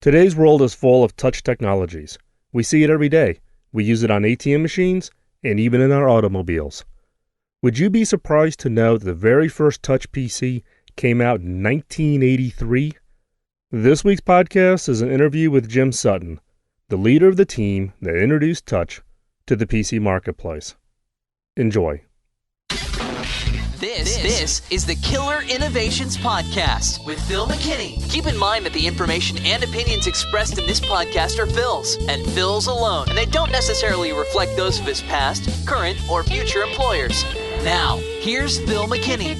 Today's world is full of touch technologies. We see it every day. We use it on ATM machines and even in our automobiles. Would you be surprised to know that the very first touch PC came out in 1983? This week's podcast is an interview with Jim Sutton, the leader of the team that introduced touch to the PC marketplace. Enjoy. This is the Killer Innovations Podcast with Phil McKinney. Keep in mind that the information and opinions expressed in this podcast are Phil's, and Phil's alone, and they don't necessarily reflect those of his past, current, or future employers. Now, here's Phil McKinney.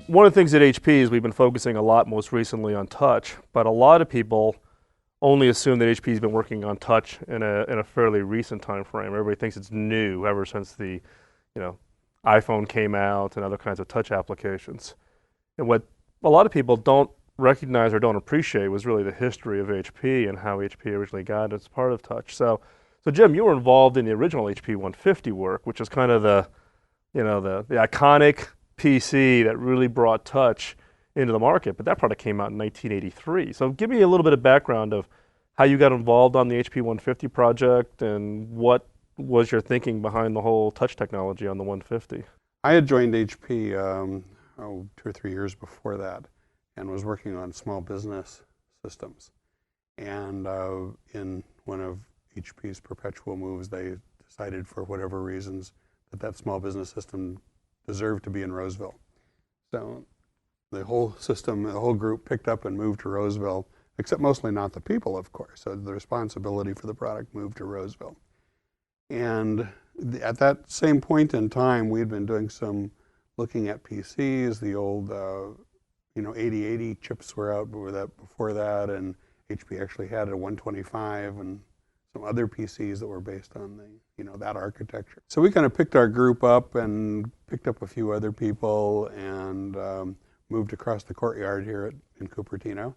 One of the things at HP is we've been focusing a lot most recently on touch, but a lot of people only assume that HP's been working on touch in a fairly recent time frame. Everybody thinks it's new ever since the iPhone came out and other kinds of touch applications. And what a lot of people don't recognize or don't appreciate was really the history of HP and how HP originally got as part of touch. So Jim, you were involved in the original HP 150 work, which is kind of the iconic PC that really brought touch into the market, but that product came out in 1983. So give me a little bit of background of how you got involved on the HP 150 project and what was your thinking behind the whole touch technology on the 150? I had joined HP 2 or 3 years before that and was working on small business systems. And in one of HP's perpetual moves, they decided for whatever reasons that small business system deserved to be in Roseville. So the whole system, the whole group picked up and moved to Roseville, except mostly not the people, of course. So the responsibility for the product moved to Roseville. And at that same point in time, we had been doing some looking at PCs. The old 8080 chips were out before that, and HP actually had a 125 and some other PCs that were based on that architecture. So we kind of picked our group up and picked up a few other people and moved across the courtyard here in Cupertino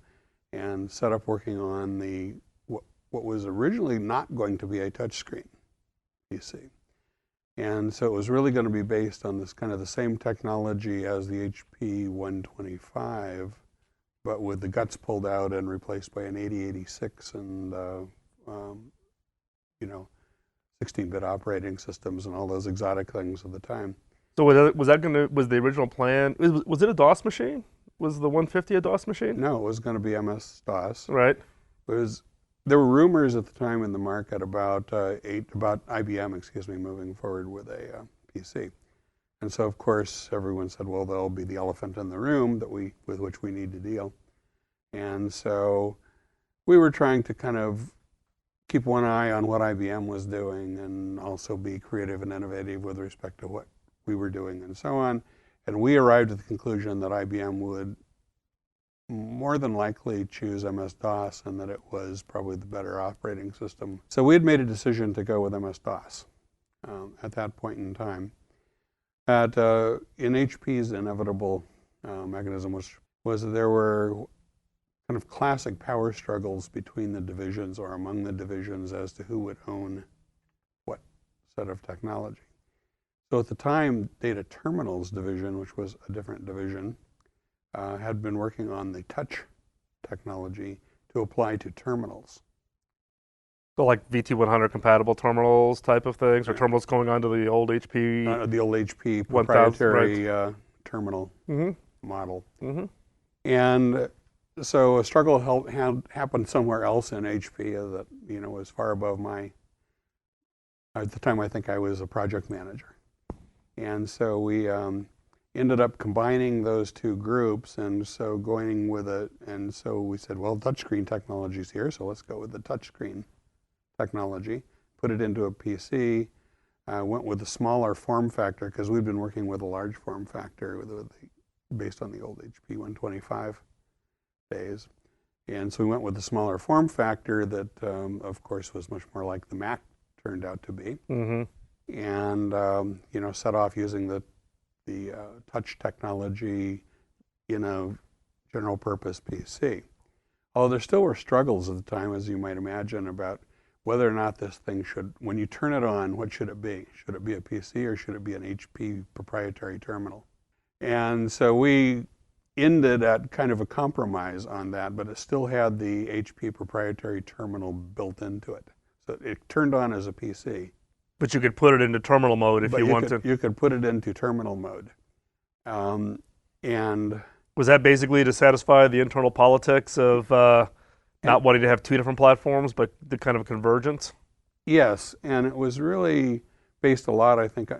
and set up working on what was originally not going to be a touchscreen PC. And so it was really going to be based on this kind of the same technology as the HP 125, but with the guts pulled out and replaced by an 8086 and 16-bit operating systems and all those exotic things of the time. So was the original plan, was it a DOS machine? Was the 150 a DOS machine? No, it was going to be MS-DOS. Right. There were rumors at the time in the market about IBM, moving forward with a PC. And so, of course, everyone said, well, there'll be the elephant in the room with which we need to deal. And so we were trying to kind of keep one eye on what IBM was doing and also be creative and innovative with respect to what we were doing and so on. And we arrived at the conclusion that IBM would more than likely choose MS-DOS and that it was probably the better operating system. So we had made a decision to go with MS-DOS at that point in time. In HP's inevitable mechanism was there were kind of classic power struggles between the divisions or among the divisions as to who would own what set of technology. So at the time, Data Terminals division, which was a different division, had been working on the touch technology to apply to terminals. So like VT100 compatible terminals type of things, or terminals going onto the old HP? The old HP proprietary terminal model. Mm-hmm. And so a struggle happened somewhere else in HP that was far above at the time I think I was a project manager. And so we ended up combining those two groups, and so and so we said, well, touchscreen technology's here, so let's go with the touchscreen technology, put it into a PC, went with a smaller form factor, because we'd been working with a large form factor based on the old HP 125 days. And so we went with the smaller form factor that, of course, was much more like the Mac turned out to be. Mm-hmm. And, set off using the touch technology in a general purpose PC. Although there still were struggles at the time, as you might imagine, about whether or not this thing when you turn it on, what should it be? Should it be a PC or should it be an HP proprietary terminal? And so we ended at kind of a compromise on that, but it still had the HP proprietary terminal built into it. So it turned on as a PC. But you could put it into terminal mode if But you wanted. you could put it into terminal mode. And Was that basically to satisfy the internal politics of not wanting to have two different platforms, but the kind of convergence? yes, and it was really based a lot, I think,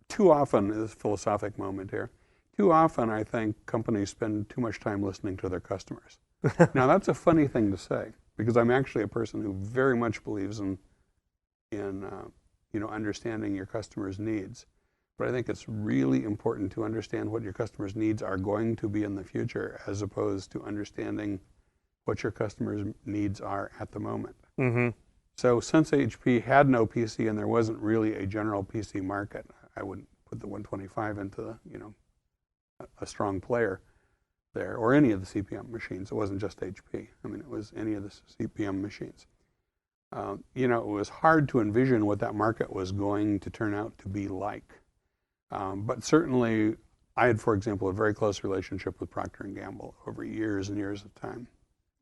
too often, this philosophic moment here, too often I think companies spend too much time listening to their customers. Now that's a funny thing to say, because I'm actually a person who very much believes in understanding your customers' needs. But I think it's really important to understand what your customers' needs are going to be in the future, as opposed to understanding what your customers' needs are at the moment. Mm-hmm. So since HP had no PC and there wasn't really a general PC market, I wouldn't put the 125 into a strong player there, or any of the CP/M machines. It wasn't just HP. I mean, it was any of the CP/M machines. It was hard to envision what that market was going to turn out to be like. But certainly, I had, for example, a very close relationship with Procter & Gamble over years and years of time.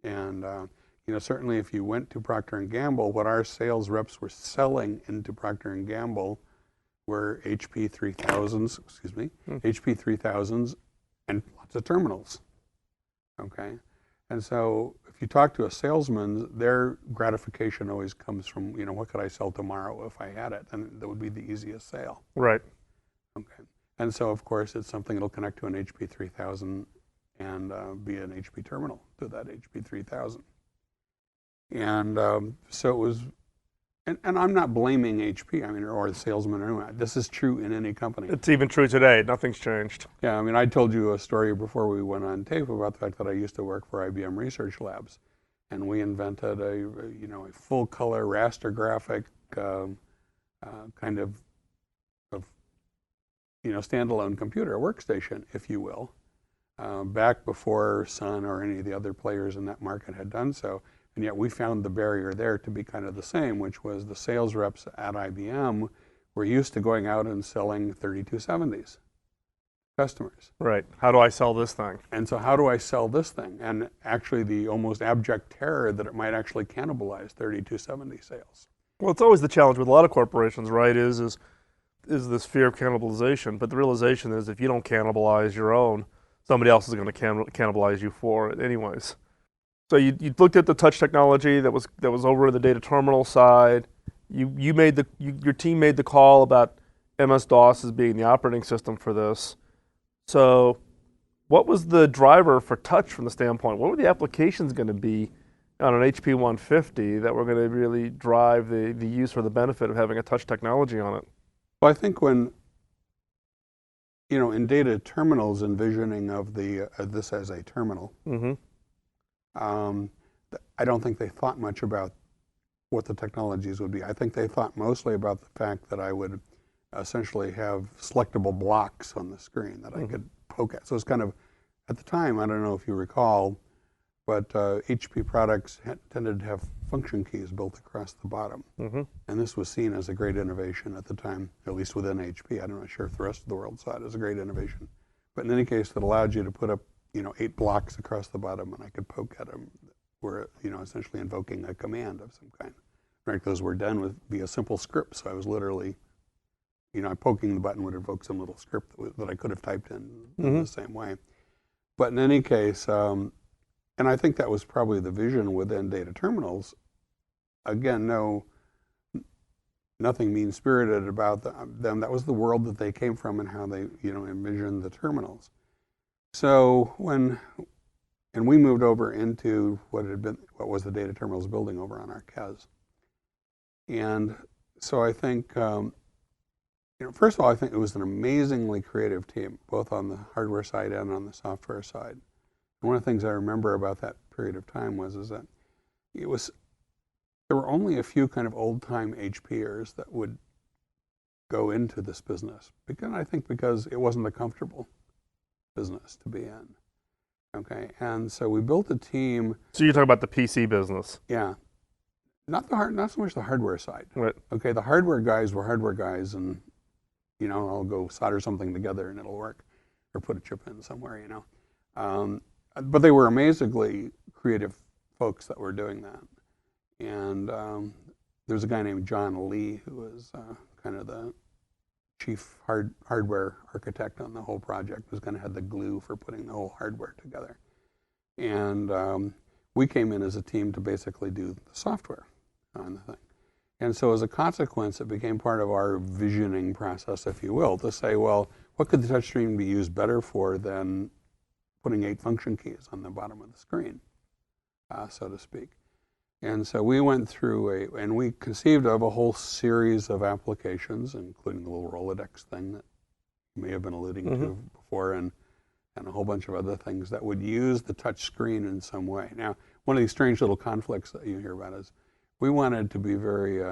And, certainly if you went to Procter & Gamble, what our sales reps were selling into Procter & Gamble were HP 3000s, HP 3000s, and lots of terminals, okay? And so if you talk to a salesman, their gratification always comes from, what could I sell tomorrow if I had it? And that would be the easiest sale. Right. Okay. And so, of course, it's something that'll connect to an HP 3000 and be an HP terminal to that HP 3000. And so it was, and I'm not blaming HP, or the salesman or anyone. This is true in any company. It's even true today. Nothing's changed. Yeah, I told you a story before we went on tape about the fact that I used to work for IBM Research Labs, and we invented a full color raster graphic kind of standalone computer, a workstation, if you will, back before Sun or any of the other players in that market had done so. And yet we found the barrier there to be kind of the same, which was the sales reps at IBM were used to going out and selling 3270s customers. Right. How do I sell this thing? And so how do I sell this thing? And actually the almost abject terror that it might actually cannibalize 3270 sales. Well, it's always the challenge with a lot of corporations, right, is this fear of cannibalization. But the realization is if you don't cannibalize your own, somebody else is going to cannibalize you for it anyways. So you looked at the touch technology that was over the data terminal side. Your team made the call about MS-DOS as being the operating system for this. So what was the driver for touch from the standpoint? What were the applications going to be on an HP 150 that were going to really drive the use or the benefit of having a touch technology on it? Well, I think when, in data terminals, envisioning of this as a terminal, Mm-hmm. I don't think they thought much about what the technologies would be. I think they thought mostly about the fact that I would essentially have selectable blocks on the screen that I could poke at. So it's kind of, at the time, I don't know if you recall, but HP products tended to have function keys built across the bottom. Mm-hmm. And this was seen as a great innovation at the time, at least within HP. I'm not sure if the rest of the world saw it as a great innovation. But in any case, that allowed you to put up 8 blocks across the bottom, and I could poke at them, were essentially invoking a command of some kind. Right, those were done via simple script, so I was literally, poking the button would invoke some little script that I could have typed in the same way. But in any case, and I think that was probably the vision within data terminals. Again, nothing mean-spirited about them. That was the world that they came from and how they, envisioned the terminals. So when we moved over into what was the data terminals building over on our CAS. And so I think, first of all, I think it was an amazingly creative team, both on the hardware side and on the software side. And one of the things I remember about that period of time was that there were only a few kind of old-time HPers that would go into this business, because it wasn't a comfortable business to be in. Okay, and so we built a team. So you're talking about the PC business? Yeah, not so much the hardware side. Right. Okay, the hardware guys were hardware guys, and I'll go solder something together and it'll work, or put a chip in somewhere. But they were amazingly creative folks that were doing that. And there's a guy named John Lee who was kind of the chief hardware architect on the whole project, was going to have the glue for putting the whole hardware together. And we came in as a team to basically do the software on the thing. And so as a consequence, it became part of our visioning process, if you will, to say, well, what could the touchscreen be used better for than putting 8 function keys on the bottom of the screen, so to speak. And so we went through and we conceived of a whole series of applications, including the little Rolodex thing that you may have been alluding to before, and a whole bunch of other things that would use the touch screen in some way. Now, one of these strange little conflicts that you hear about is we wanted to be very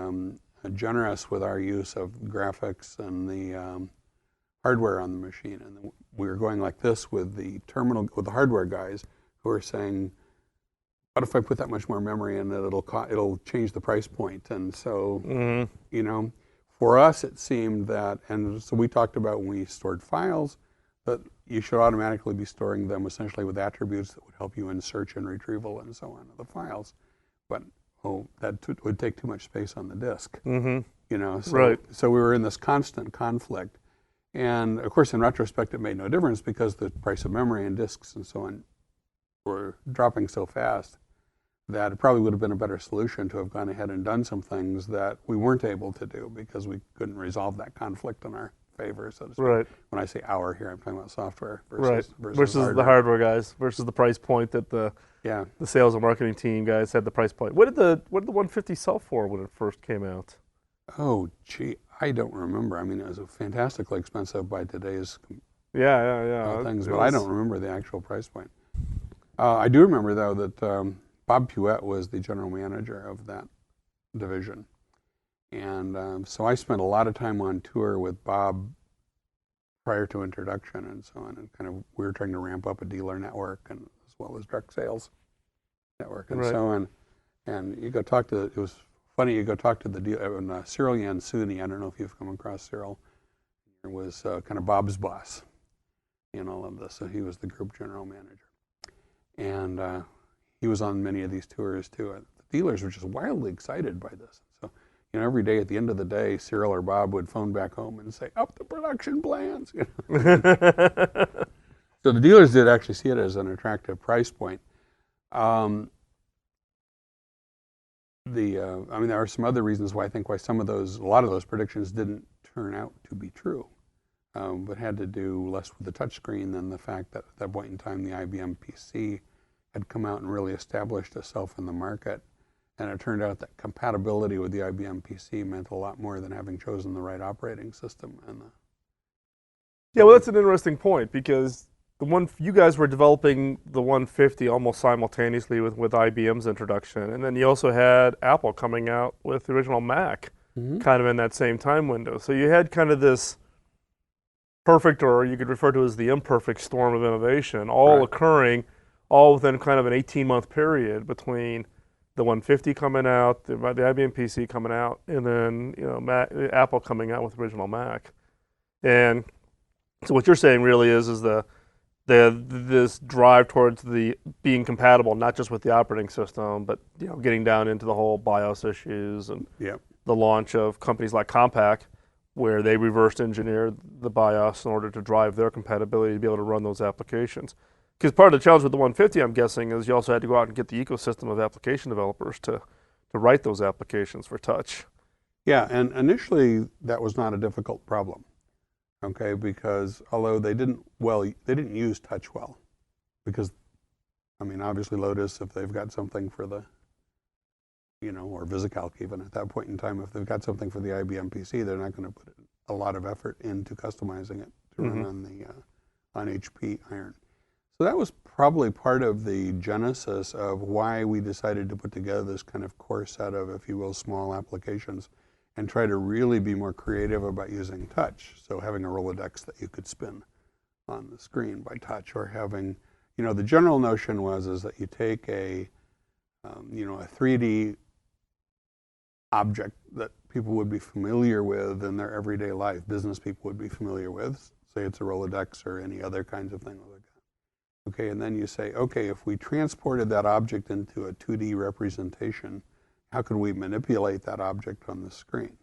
generous with our use of graphics and the hardware on the machine. And we were going like this with the hardware guys who were saying, what if I put that much more memory in it, it'll change the price point. And so, you know, for us it seemed that, and so we talked about when we stored files, that you should automatically be storing them essentially with attributes that would help you in search and retrieval and so on of the files. But that would take too much space on the disk. You know, so we were in this constant conflict. And of course, in retrospect, it made no difference because the price of memory and disks and so on were dropping so fast that it probably would have been a better solution to have gone ahead and done some things that we weren't able to do because we couldn't resolve that conflict in our favor, so to speak. When I say our here, I'm talking about software versus the hardware guys, versus the price point that the sales and marketing team guys had the price point. What did the 150 sell for when it first came out? Oh, gee, I don't remember. I mean, it was fantastically expensive by today's things, but I don't remember the actual price point. I do remember, though, that Bob Puett was the general manager of that division. And so I spent a lot of time on tour with Bob prior to introduction and so on. And kind of we were trying to ramp up a dealer network and as well as direct sales network and so on. And you go talk to, it was funny, you go talk to the dealer, Cyril Yansuni, I don't know if you've come across Cyril, he was kind of Bob's boss in all of this. So he was the group general manager. And he was on many of these tours too. The dealers were just wildly excited by this. So, you know, every day at the end of the day, Cyril or Bob would phone back home and say, up the production plans. You know? So the dealers did actually see it as an attractive price point. I mean, there are some other reasons why I think a lot of those predictions didn't turn out to be true, but had to do less with the touchscreen than the fact that at that point in time, the IBM PC had come out and really established itself in the market. And it turned out that compatibility with the IBM PC meant a lot more than having chosen the right operating system. Yeah, well, that's an interesting point because you guys were developing the 150 almost simultaneously with IBM's introduction, and then you also had Apple coming out with the original Mac, kind of in that same time window. So you had kind of this perfect, or you could refer to as the imperfect storm of innovation, all occurring all within kind of an 18-month period between the 150 coming out, the IBM PC coming out, and then Apple coming out with original Mac. And so what you're saying really is this drive towards the being compatible, not just with the operating system, but getting down into the whole BIOS issues and the launch of companies like Compaq, where they reverse engineered the BIOS in order to drive their compatibility to be able to run those applications. Because part of the challenge with the 150, I'm guessing, is you also had to go out and get the ecosystem of application developers to write those applications for touch. Yeah, and initially that was not a difficult problem, okay? Because although they didn't use touch well, because I mean, obviously Lotus, if they've got something for the, or VisiCalc even at that point in time, if they've got something for the IBM PC, they're not going to put a lot of effort into customizing it to run on HP Iron. So that was probably part of the genesis of why we decided to put together this kind of core set of, if you will, small applications and try to really be more creative about using touch. So having a Rolodex that you could spin on the screen by touch, or having, the general notion is that you take a 3D object that people would be familiar with in their everyday life, business people would be familiar with, say it's a Rolodex or any other kinds of thing like that. Okay, and then you say, okay, if we transported that object into a 2D representation, how could we manipulate that object on the screen?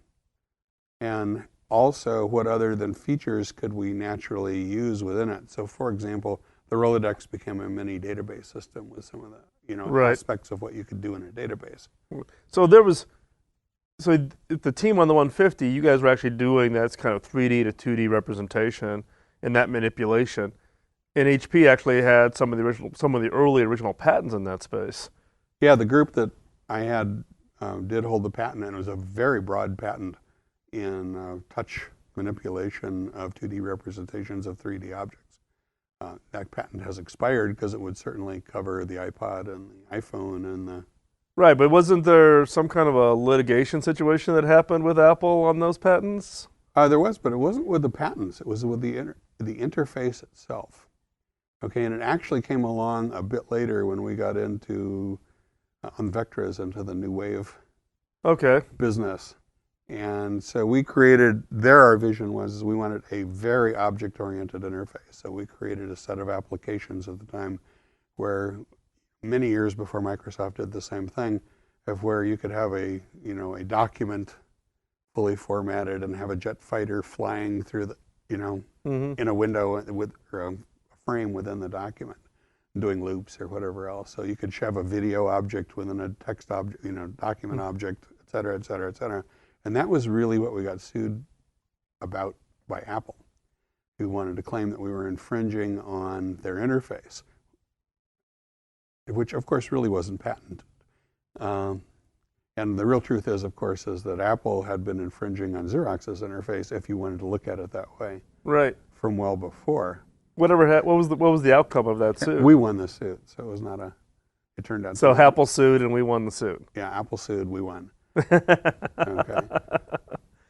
And also, what other than features could we naturally use within it? So, for example, the Rolodex became a mini database system with some of the Right. aspects of what you could do in a database. So the team on the 150, you guys were actually doing that kind of 3D to 2D representation and that manipulation. And HP actually had some of the early original patents in that space. Yeah, the group that I had did hold the patent, and it was a very broad patent in touch manipulation of 2D representations of 3D objects. That patent has expired because it would certainly cover the iPod and the iPhone and the... Right, but wasn't there some kind of a litigation situation that happened with Apple on those patents? There was, but it wasn't with the patents. It was with the interface itself. Okay, and it actually came along a bit later when we got into on Vectras, into the new wave business. And so we created, our vision was we wanted a very object-oriented interface. So we created a set of applications at the time where many years before Microsoft did the same thing, of where you could have a document fully formatted and have a jet fighter flying through the, in a window or a frame within the document, doing loops or whatever else. So you could have a video object within a text object, document object, et cetera, et cetera, et cetera. And that was really what we got sued about by Apple, who wanted to claim that we were infringing on their interface, which of course really wasn't patented. And the real truth is, of course, is that Apple had been infringing on Xerox's interface, if you wanted to look at it that way, right, from well before. What was the outcome of that suit? We won the suit, so it was not a. It turned out. So Apple sued and we won the suit. Yeah, Apple sued, we won. Okay.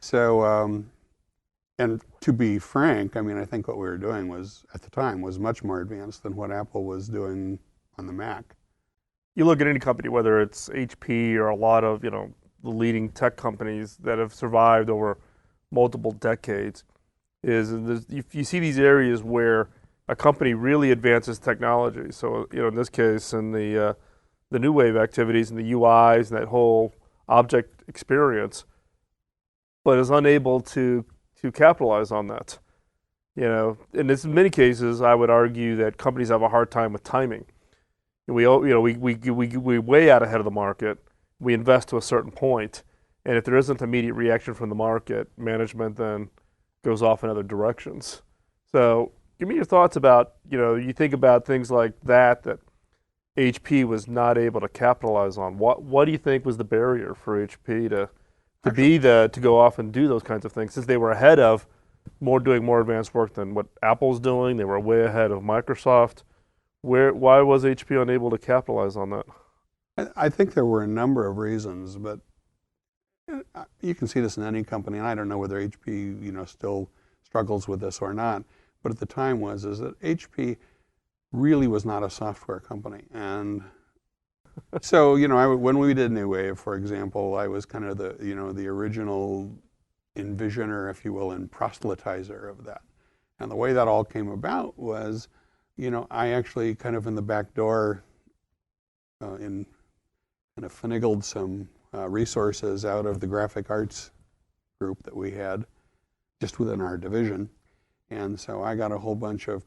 So, and to be frank, I mean, I think what we were doing was, at the time, was much more advanced than what Apple was doing on the Mac. You look at any company, whether it's HP or a lot of, the leading tech companies that have survived over multiple decades, you see these areas where a company really advances technology. So, in this case, in the new wave activities and the UIs and that whole object experience, but is unable to capitalize on that. In many cases, I would argue that companies have a hard time with timing. We way out ahead of the market. We invest to a certain point, and if there isn't immediate reaction from the market, management then goes off in other directions. So, give me your thoughts about you think about things like that HP was not able to capitalize on. What do you think was the barrier for HP to go off and do those kinds of things, since they were ahead of doing more advanced work than what Apple's doing? They were way ahead of Microsoft. Why was HP unable to capitalize on that? I think there were a number of reasons, but you can see this in any company, and I don't know whether HP still struggles with this or not, but at the time is that HP really was not a software company. And so, when we did New Wave, for example, I was kind of the original envisioner, if you will, and proselytizer of that. And the way that all came about was, I actually kind of in the back door finagled some resources out of the graphic arts group that we had just within our division. And so I got a whole bunch of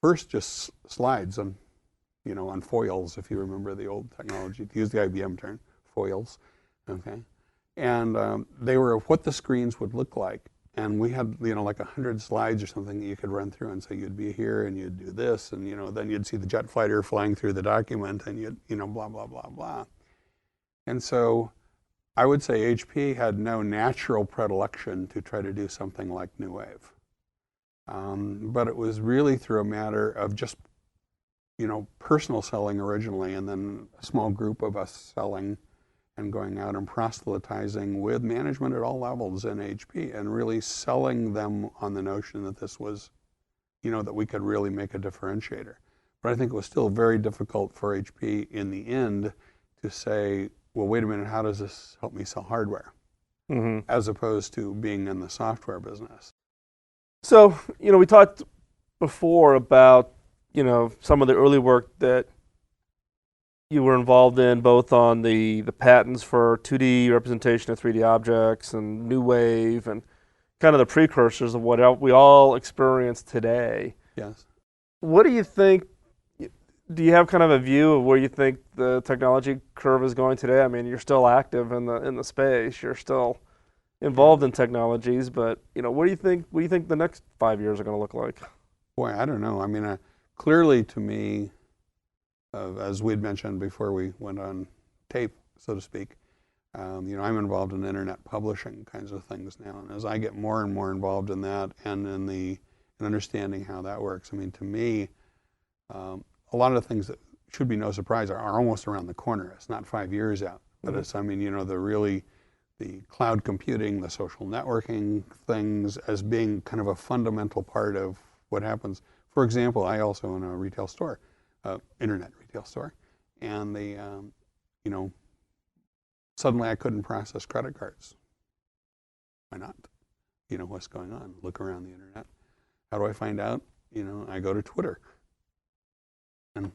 first just slides on, on foils, if you remember the old technology, to use the IBM term, foils, okay? And they were what the screens would look like. And we had, like 100 slides or something that you could run through and say you'd be here and you'd do this, and, then you'd see the jet fighter flying through the document and you'd, blah, blah, blah, blah. And so I would say HP had no natural predilection to try to do something like New Wave. But it was really through a matter of just, personal selling originally, and then a small group of us selling and going out and proselytizing with management at all levels in HP and really selling them on the notion that this was, that we could really make a differentiator. But I think it was still very difficult for HP in the end to say, well, wait a minute, how does this help me sell hardware? Mm-hmm. As opposed to being in the software business. So, we talked before about, some of the early work that you were involved in, both on the patents for 2D representation of 3D objects and New Wave and kind of the precursors of what we all experience today. Yes. What do you think? Do you have kind of a view of where you think the technology curve is going today? I mean, you're still active in the space. You're still involved in technologies, but what do you think? What do you think the next 5 years are going to look like? Boy, I don't know. I mean, clearly to me, as we'd mentioned before we went on tape, so to speak, I'm involved in internet publishing kinds of things now, and as I get more and more involved in that and in understanding how that works, I mean, to me, a lot of the things that should be no surprise are almost around the corner. It's not 5 years out, but it's, I mean, the cloud computing, the social networking things as being kind of a fundamental part of what happens. For example, I also own a retail store, internet retail store, and suddenly I couldn't process credit cards. Why not? What's going on? Look around the internet. How do I find out? I go to Twitter. And,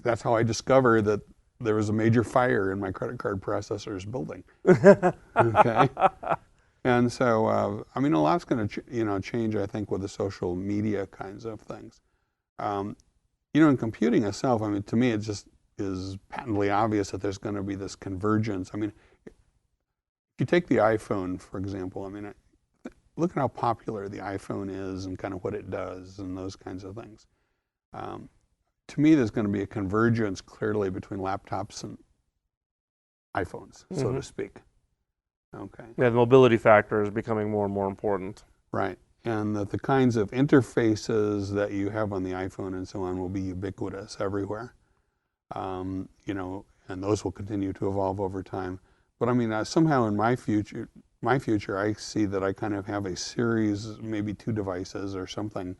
that's how I discover that there was a major fire in my credit card processor's building. Okay. And so, I mean, a lot's going to, change, I think, with the social media kinds of things. In computing itself, I mean, to me, it just is patently obvious that there's going to be this convergence. I mean, if you take the iPhone, for example, I mean, look at how popular the iPhone is and kind of what it does and those kinds of things. To me, there's going to be a convergence clearly between laptops and iPhones, so to speak. Okay. Yeah, the mobility factor is becoming more and more important. Right. And that the kinds of interfaces that you have on the iPhone and so on will be ubiquitous everywhere. And those will continue to evolve over time. But I mean, somehow in my future, I see that I kind of have a series, maybe 2 devices or something,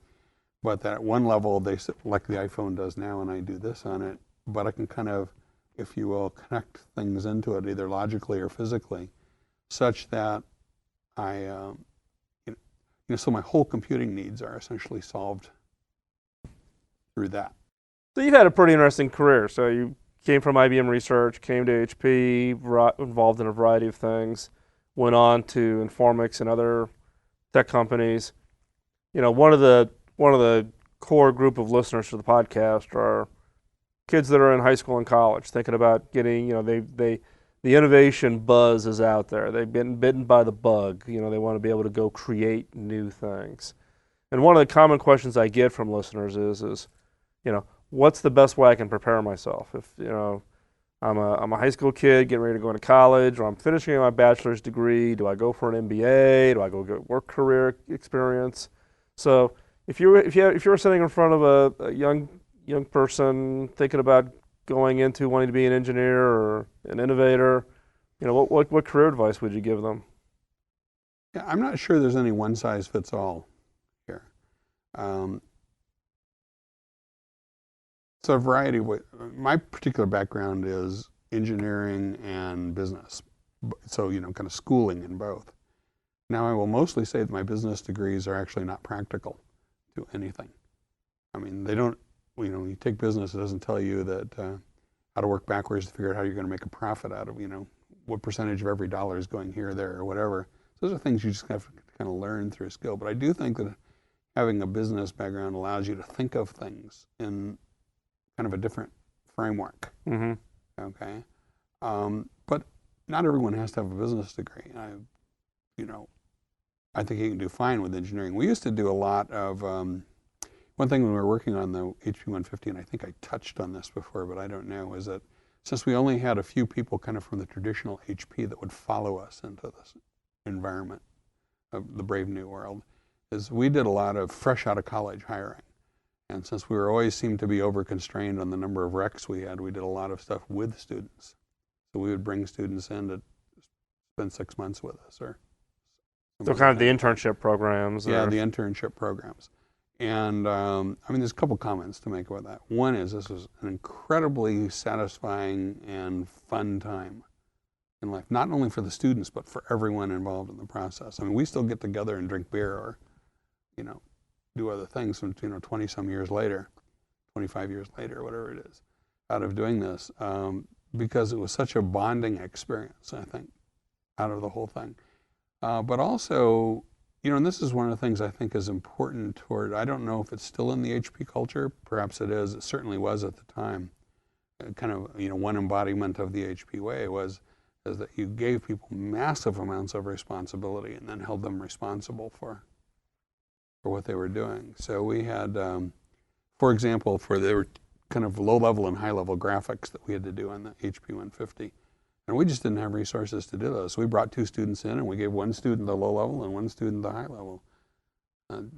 but that at one level, like the iPhone does now, and I do this on it, but I can kind of, if you will, connect things into it, either logically or physically, such that so my whole computing needs are essentially solved through that. So you've had a pretty interesting career. So you came from IBM Research, came to HP, involved in a variety of things, went on to Informix and other tech companies. One of the core group of listeners to the podcast are kids that are in high school and college, thinking about getting, the innovation buzz is out there. They've been bitten by the bug. They want to be able to go create new things. And one of the common questions I get from listeners is, what's the best way I can prepare myself? If, I'm a high school kid getting ready to go into college, or I'm finishing my bachelor's degree, do I go for an MBA? Do I go get work career experience? So if you were sitting in front of a young person thinking about going into wanting to be an engineer or an innovator, what career advice would you give them? Yeah, I'm not sure there's any one size fits all here. So a variety of my particular background is engineering and business. So, kind of schooling in both. Now I will mostly say that my business degrees are actually not practical to anything. I mean, they don't, when you take business, it doesn't tell you that how to work backwards to figure out how you're going to make a profit out of, what percentage of every dollar is going here, there, or whatever. So those are things you just have to kind of learn through skill. But I do think that having a business background allows you to think of things in kind of a different framework. Mm-hmm. Okay. But not everyone has to have a business degree. I think you can do fine with engineering. We used to do a lot of, one thing when we were working on the HP 150, and I think I touched on this before, but I don't know, is that since we only had a few people kind of from the traditional HP that would follow us into this environment of the brave new world, is we did a lot of fresh out of college hiring. And since we always seemed to be over-constrained on the number of recs we had, we did a lot of stuff with students. So we would bring students in to spend 6 months with us. So kind of the internship programs. Yeah, the internship programs. And there's a couple comments to make about that. One is this was an incredibly satisfying and fun time in life, not only for the students, but for everyone involved in the process. I mean, we still get together and drink beer or, do other things from 20 some years later, 25 years later, whatever it is, out of doing this, because it was such a bonding experience, I think, out of the whole thing. But also, and this is one of the things I think is important toward, I don't know if it's still in the HP culture, perhaps it is, it certainly was at the time. Kind of, one embodiment of the HP way is that you gave people massive amounts of responsibility and then held them responsible for what they were doing. So we had, for example, there were kind of low-level and high-level graphics that we had to do on the HP 150. And we just didn't have resources to do those. So we brought 2 students in, and we gave one student the low level and one student the high level,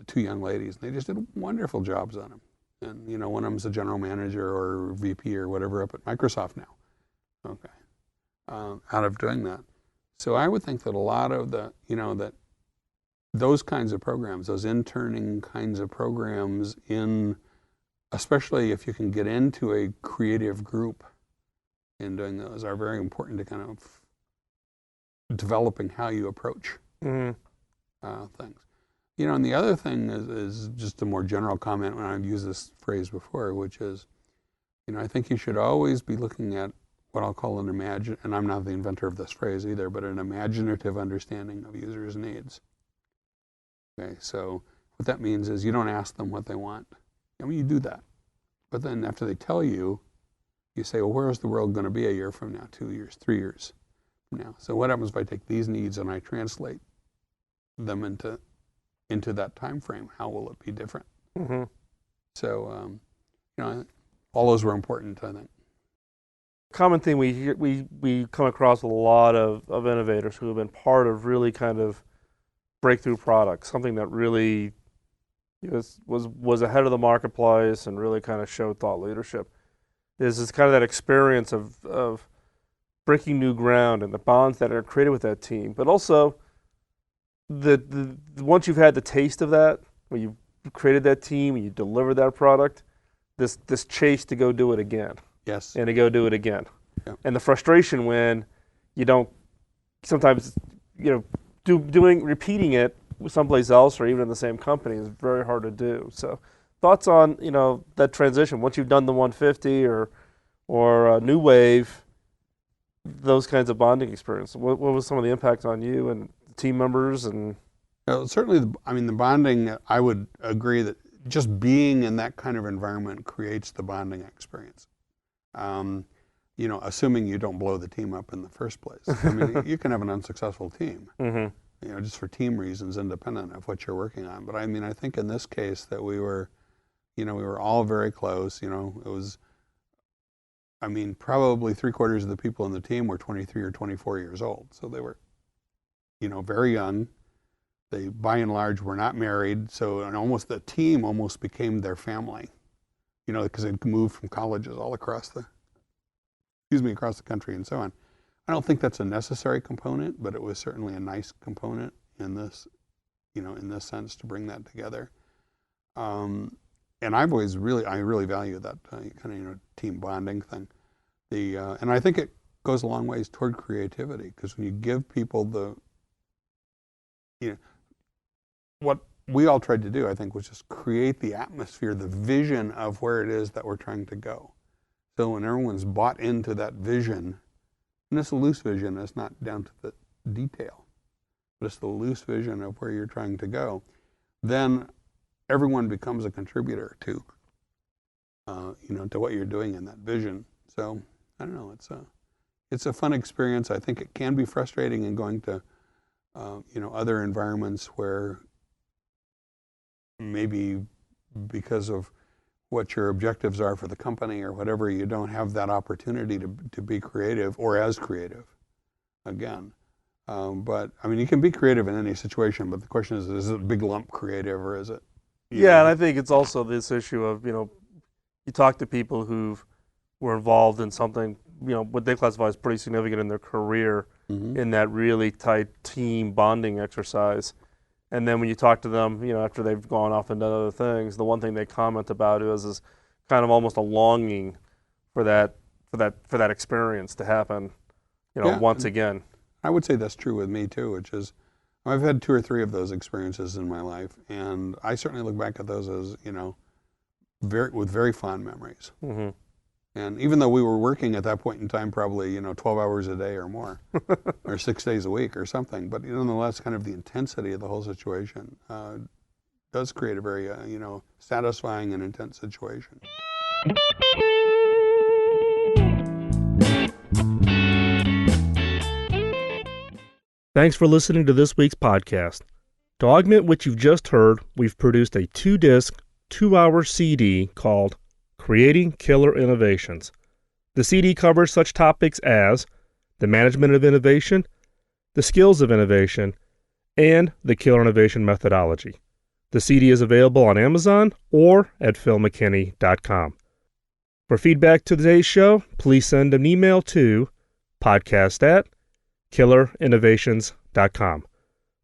2 young ladies. And they just did wonderful jobs on them. And, one of them's a general manager or VP or whatever up at Microsoft now. Okay. Out of doing that. So I would think that a lot of the, that those kinds of programs, those interning kinds of programs especially if you can get into a creative group in doing those, are very important to kind of developing how you approach things. And the other thing is just a more general comment when I've used this phrase before, which is, I think you should always be looking at what I'll call and I'm not the inventor of this phrase either, but an imaginative understanding of users' needs. Okay, so what that means is you don't ask them what they want. I mean, you do that. But then after they tell you, you say, well, where is the world going to be a year from now, 2 years, 3 years from now? So what happens if I take these needs and I translate them into that time frame? How will it be different? Mm-hmm. So, all those were important, I think. Common thing we come across with a lot of innovators who have been part of really kind of breakthrough products, something that really was ahead of the marketplace and really kind of showed thought leadership. Is kind of that experience of breaking new ground and the bonds that are created with that team, but also the once you've had the taste of that, when you created that team and you delivered that product, this chase to go do it again. Yes. And to go do it again. Yeah. And the frustration when you don't sometimes repeating it someplace else or even in the same company is very hard to do. So thoughts on that transition once you've done the 150 or New Wave, those kinds of bonding experience. What was some of the impact on you and team members? And certainly, the bonding. I would agree that just being in that kind of environment creates the bonding experience. Assuming you don't blow the team up in the first place. I mean, you can have an unsuccessful team. Mm-hmm. Just for team reasons, independent of what you're working on. But I think in this case that we were all very close. It was, probably 3/4 of the people in the team were 23 or 24 years old. So they were, very young. They, by and large, were not married. So the team almost became their family, because they'd moved from colleges all across the country and so on. I don't think that's a necessary component, but it was certainly a nice component in this, in this sense to bring that together. And I've always I really value that kind of team bonding thing. And I think it goes a long ways toward creativity, because when you give people what we all tried to do, I think, was just create the atmosphere, the vision of where it is that we're trying to go. So when everyone's bought into that vision, and it's a loose vision, it's not down to the detail, but it's the loose vision of where you're trying to go, then everyone becomes a contributor to what you're doing in that vision. So I don't know, it's a fun experience. I think it can be frustrating in going to other environments where maybe because of what your objectives are for the company or whatever, you don't have that opportunity to be creative or as creative again. But you can be creative in any situation, but the question is it a big lump creative or is it? Yeah, and I think it's also this issue of, you talk to people who were involved in something, what they classify as pretty significant in their career, mm-hmm. in that really tight team bonding exercise. And then when you talk to them, after they've gone off into other things, the one thing they comment about is kind of almost a longing for that experience to happen, once again. I would say that's true with me too, which is, I've had 2 or 3 of those experiences in my life, and I certainly look back at those as, with very fond memories. Mm-hmm. And even though we were working at that point in time, probably 12 hours a day or more, or 6 days a week or something, but nonetheless, kind of the intensity of the whole situation does create a very satisfying and intense situation. Thanks for listening to this week's podcast. To augment what you've just heard, we've produced a 2-disc, 2-hour CD called Creating Killer Innovations. The CD covers such topics as the management of innovation, the skills of innovation, and the killer innovation methodology. The CD is available on Amazon or at philmckinney.com. For feedback to today's show, please send an email to podcast@killerinnovations.com.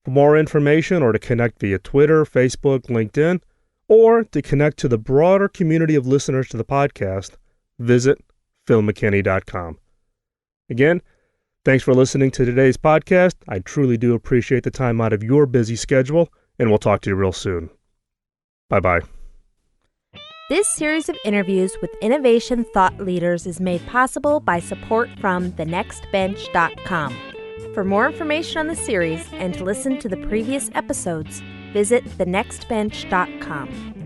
For more information or to connect via Twitter, Facebook, LinkedIn, or to connect to the broader community of listeners to the podcast, visit philmckinney.com. Again, thanks for listening to today's podcast. I truly do appreciate the time out of your busy schedule, and we'll talk to you real soon. Bye-bye. This series of interviews with innovation thought leaders is made possible by support from thenextbench.com. For more information on the series and to listen to the previous episodes, visit thenextbench.com.